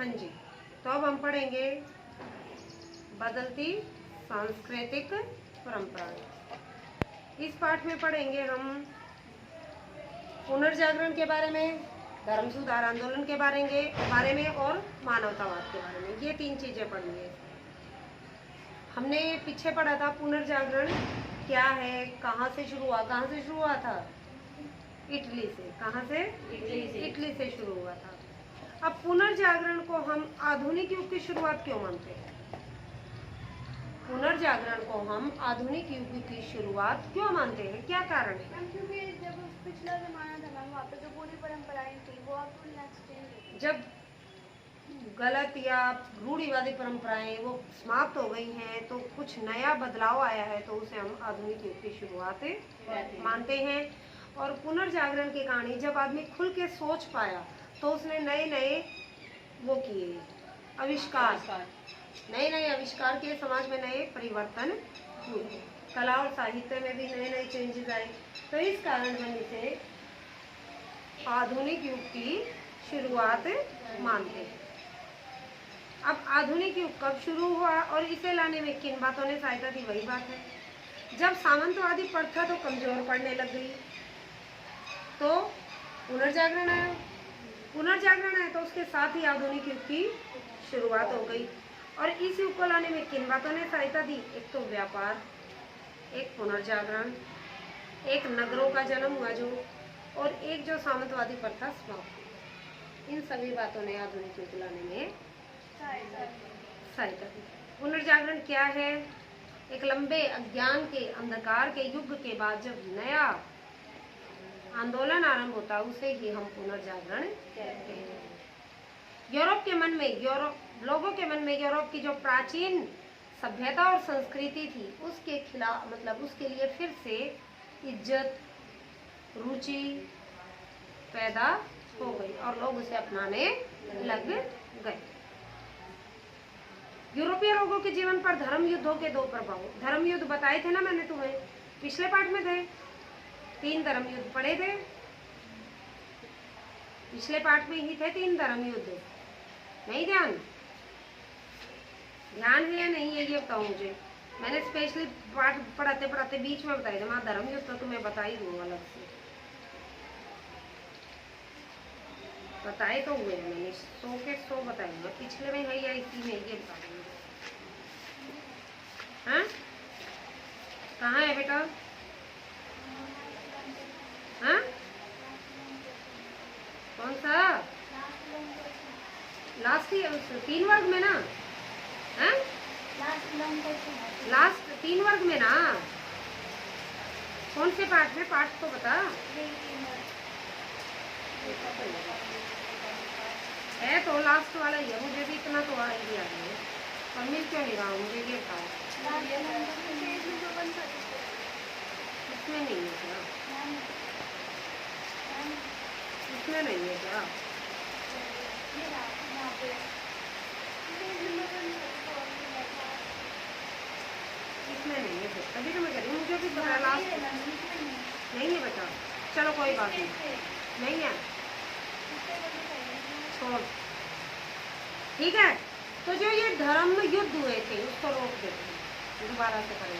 हाँ जी, तो अब हम पढ़ेंगे बदलती सांस्कृतिक परंपराएं। इस पाठ में पढ़ेंगे हम पुनर्जागरण के बारे में, धर्म सुधार आंदोलन के बारे में और मानवतावाद के बारे में। ये 3 चीजें पढ़नी है। हमने पीछे पढ़ा था पुनर्जागरण क्या है, कहाँ से शुरू हुआ था? इटली से। कहाँ से? इटली से शुरू हुआ था। अब पुनर्जागरण को हम आधुनिक युग की शुरुआत क्यों मानते हैं? पुनर्जागरण को हम आधुनिक युग की शुरुआत क्यों मानते हैं? क्या कारण है? क्योंकि जब पिछला जमाना था मैम, वहाँ पे जो पूरी परंपराएं थी वो अब चेंज। जब गलत या रूढ़िवादी परंपराएं वो समाप्त हो गई हैं, तो कुछ नया बदलाव आया है, तो उसे हम आधुनिक युग की शुरुआत मानते हैं। और पुनर्जागरण की कहानी, जब आदमी खुल के सोच पाया तो उसने नए वो किए आविष्कार किए, समाज में नए परिवर्तन हुए, कला और साहित्य में भी नए चेंजेस आए। तो इस कारण हम इसे आधुनिक युग की शुरुआत मानते हैं। अब आधुनिक युग कब शुरू हुआ और इसे लाने में किन बातों ने सहायता दी? वही बात है, जब सामंतवादी प्रथा तो कमजोर पड़ने लग गई, तो पुनर्जागरण आया तो उसके साथ ही आधुनिक युग की शुरुआत हो गई। और इस युग को लाने में किन बातों ने सहायता दी? एक तो व्यापार, एक पुनर्जागरण, एक नगरों का जन्म हुआ जो, और एक जो सामंतवादी प्रथा समाप्त। इन सभी बातों ने आधुनिक युग लाने में सहायता दी। पुनर्जागरण क्या है? एक लंबे अज्ञान के अंधकार के युग के बाद जब नया आंदोलन आरंभ होता है, उसे ही हम पुनर्जागरण कहते हैं। लोगों के मन में यूरोप की जो प्राचीन सभ्यता और संस्कृति थी, उसके खिलाफ, मतलब उसके लिए फिर से इज्जत, रुचि पैदा हो गई और लोग उसे अपनाने लग गए। यूरोपीय लोगों के जीवन पर धर्म युद्धों के 2 प्रभाव। धर्म युद्ध बताए थे ना मैंने तुम्हें, पिछले पाठ में थे। 3 धर्म युद्ध पढ़े थे, पिछले पाठ में ही थे 3 धर्म युद्ध। नहीं ध्यान है या नहीं है ये बताओ मुझे। मैंने स्पेशली पाठ पढ़ाते बीच में बताया था, मैं धर्म युद्ध तो तुम्हें बता ही दूंगा अलग से। बताए तो हुए हैं मैंने, 100 के 100 बताऊंगा। पिछले में है या इसी में, ये बता दूंगा। हाँ, कहाँ है बेटा? हाँ, कौन सा? लास्ट 3 वर्ग में ना? हाँ, लास्ट 3 वर्ग में ना? कौन से पाठ में? पाठ तो बता। है तो लास्ट वाला ही है, मुझे भी इतना तो आइडिया है, पर मिल क्यों नहीं रहा मुझे, ये बताओ। इसमें नहीं है क्या? इसमें नहीं है क्या? इसमें नहीं है, तभी तो मैं कह रही हूँ, मुझे भी पता लास्ट नहीं है बेटा। चलो कोई बात नहीं है, छोड़, ठीक है। तो जो ये धर्म युद्ध हुए थे उसको रोक देते हैं, दोबारा से करेंगे।